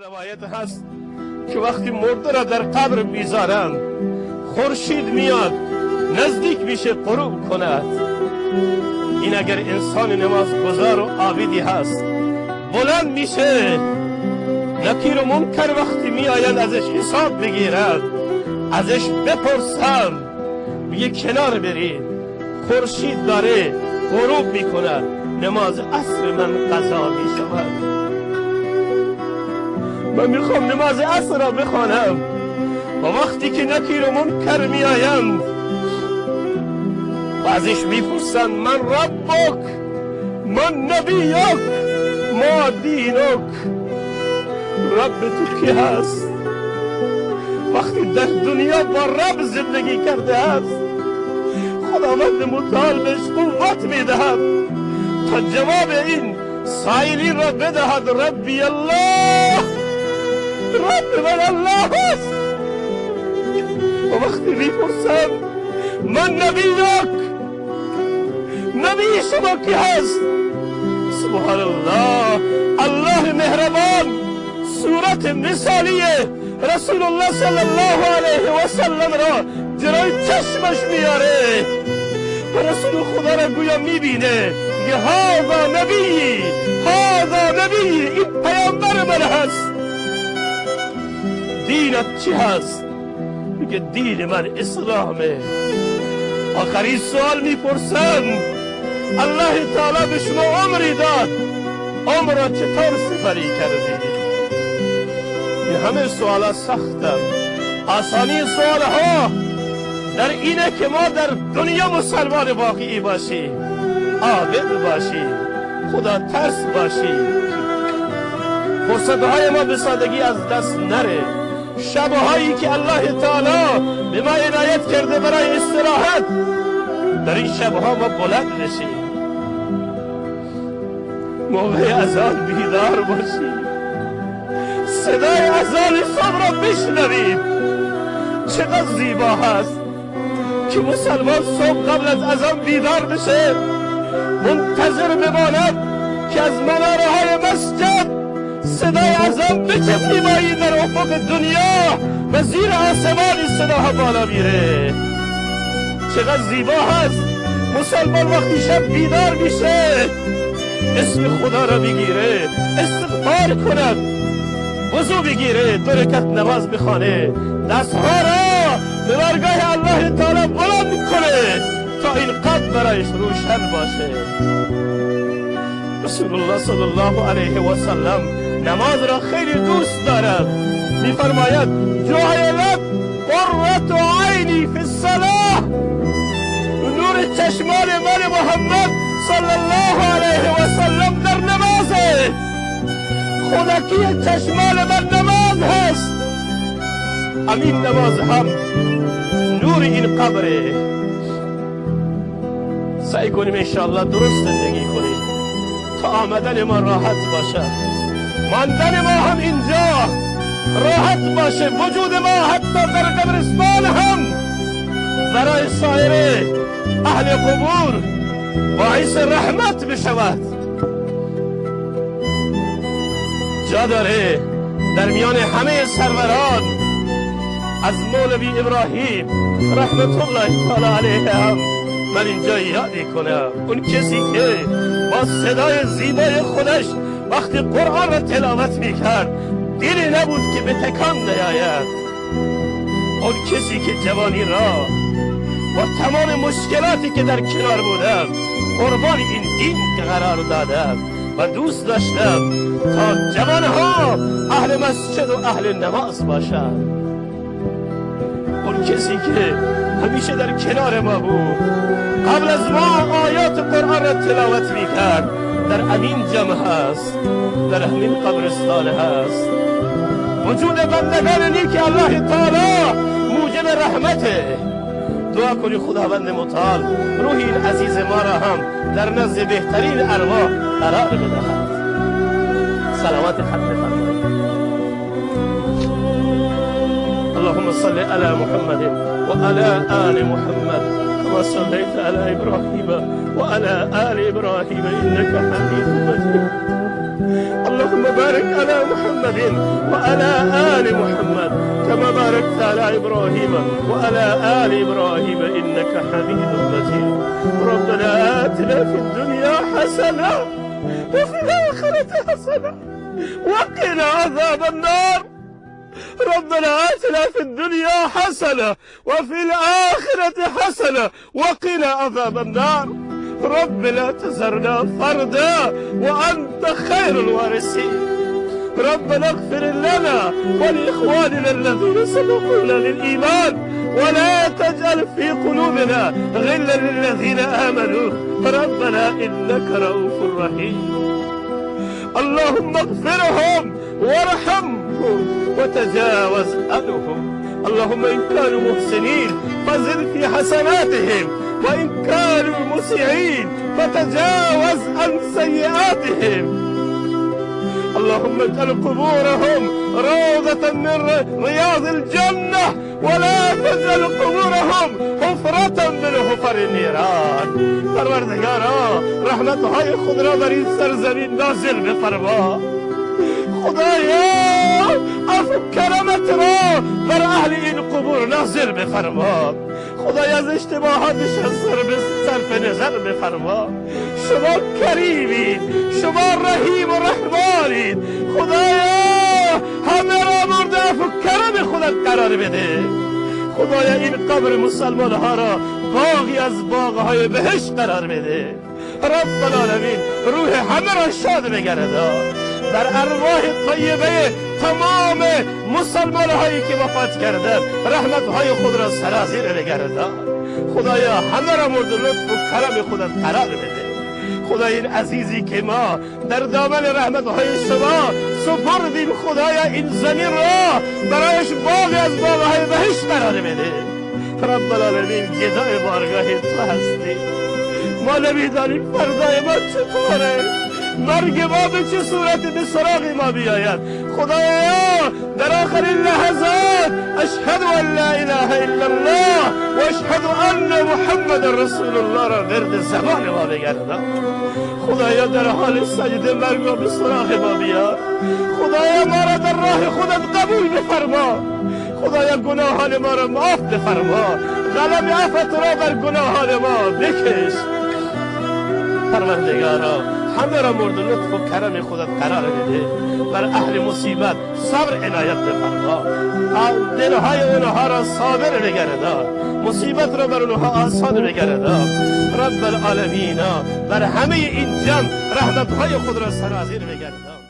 روایت هست که وقتی مرده را در قبر میذارند خورشید میاد نزدیک میشه غروب کند. این اگر انسان نماز گزار و عابدی هست بلند میشه، نکیر و منکر وقتی میآیند ازش حساب بگیرند ازش بپرسند میگه کنار برید، خورشید داره غروب میکند، نماز عصر من قضا میشود. من میخوام نماز عصر را بخوانم و وقتی که نکیر و منکر میآیند و ازش میپرسند من ربک، من نبیک، ما دینک، رب تو کی هست؟ وقتی در دنیا با رب زندگی کرده است خداوند متعال بهش قوت میدهد تا جواب این سائلین را بدهد. ربی الله، رب من الله است. و وقتی میپرسم من نبیک، نبی شما کی هست؟ سبحان الله، الله مهربان صورت مثالی رسول الله صلی الله علیه و سلم را جلوی چشمش میاره و رسول خدا را گویا میبینه، میگه هذا نبی، هذا نبی، این پیامبر من هست. دینت چی هست؟ میگه دین من اسلامه. آخرین سوال میپرسند الله تعالی به شما عمری داد، عمر را چطور سپری کردی؟ این همه سوالات سختم. آسانی سوال ها در اینه که ما در دنیا مسلمان واقعی باشیم، عابد باشیم، خدا ترس باشیم، فرصتهای ما به سادگی از دست نره، شبهایی که الله تعالی به ما عنایت کرده برای استراحت در این شبها ما بلند بشیم، موقع اذان بیدار باشیم، صدای اذان صبح را بشنویم. چقدر زیبا هست که مسلمان صبح قبل از اذان بیدار بشه، منتظر بماند که از مناره های مسجد صدای اذان به چه زیبایی در افق دنیا و زیر آسمان این صداها بالا میره. چقدر زیبا هست مسلمان وقتی شب بیدار میشه اسم خدا را بگیره، استغفار کند، وضو بگیره، 2 رکعت نماز بخوانه، دستها را به بارگاه الله تعالی بلند کنه تا این قلب برایش روشن باشه. رسول الله صلی الله علیه و سلم نماز را خیلی دوست دارد، میفرماید جعلت قرة عینی فی الصلاة، نور چشمان من محمد صلی الله علیه و سلم در نمازه. خودکی چشمان من نماز هست. همین نماز هم نور این قبره. سعی کنیم انشاءالله درست زندگی کنیم تا آمدن ما راحت باشه، ماندن ما هم اینجا راحت باشه، وجود ما حتی در قبرستان هم برای سایر اهل قبور باعث رحمت بشود. جا داره در میان همه سروران از مولوی ابراهیم رحمت الله تعالی علیه هم من اینجا یادی کنم، اون کسی که با صدای زیبای خودش وقتی قرآن را تلاوت میکرد دلی نبود که به تکان نیاید، اون کسی که جوانی را با تمام مشکلاتی که در کنار بودم قربان این دین قرار دادم و دوست داشتم تا جوانها اهل مسجد و اهل نماز باشند. اون کسی که همیشه در کنار ما بود، قبل از ما آیات قرآن را تلاوت میکرد، در همین جمع هست، در همین قبرستان هست. وجود بندگان نیک الله تعالی موجب رحمته. دعا کنی خداوند متعال روح این عزیز ما را هم در نزد بهترین ارواح قرار بدهد. صلوات ختم فرمایید. اللهم صل على محمد وعلى آل محمد كما صليت على إبراهيم وعلى آل إبراهيم إنك حميد مجيد. اللهم بارك على محمد وعلى آل محمد كما باركت على إبراهيم وعلى آل إبراهيم إنك حميد مجيد. ربنا آتنا في الدنيا حسنة وفي الآخرة حسنة وقنا عذاب النار. ربنا آتنا في الدنيا حسنة وفي الآخرة حسنة وقنا عذاب النار. رب لا تذرنا فردا وأنت خير الوارثين. ربنا اغفر لنا ولإخواننا الذين سبقونا للإيمان ولا تجعل في قلوبنا غلا للذين آمنوا ربنا إنك رؤوف رحيم. اللهم اغفرهم وارحمهم وتجاوز عنهم. اللهم إن كانوا محسنين فزد في حسناتهم وإن كانوا مسيئين فتجاوز عن سيئاتهم. اللهم اجعل قبورهم روضة من رياض الجنة ولا تجعل قبورهم حفرة من حفر النيران. پروردگارا رحمتهای خود را بر این سرزمین نازل بفرما. خدایا عفو کرمت را بر اهل این قبور نازل بفرما. خدایا از اشتباهاتش صرف نظر بفرما. شما کریمید، شما رحیم و رحمانید. خدایا همه را مورد عفو کرم خودت قرار بده. خدایا این قبر مسلمان ها را باغی از باغهای بهشت قرار بده. رب العالمین روح همه را شاد بگردا. در ارواح طیبه تمام مسلمان هایی که وفات کردن رحمت های خود را سرازیر بگردان. خدایا همه را مورد لطف و کرم خودت قرار بده. خدای این عزیزی که ما در دامن رحمت های شما سپردیم، خدایا این زمین را برایش باغی از باغهای بهشت قرار بده. رب العالمین گدای بارگاه تو هستی. ما نمیدانیم فردای ما چطوره، مرگ ما به چه صورتی به سراغ ما بیاید. خدایا در آخرین لحظات اشهد ان لا اله الا الله و اشهد ان محمد رسول الله را ورد زبان ما بگردان. خدایا در حال سجده مرگ را به سراغ ما بیار. خدایا ما را در راه خودت قبول بفرما. خدایا گناهان ما را معاف بفرما. غلب عفت را بر گناهان ما بکش. پروردگارا همه را مورد لطف و کرم خودت قرار بده. بر اهل مصیبت صبر عنایت بفرما. دلهای اونها را صابر بگردان. مصیبت را بر اونها آسان بگردان. رب العالمین بر همه این جمع رحمتهای خود را سرازیر بگردان.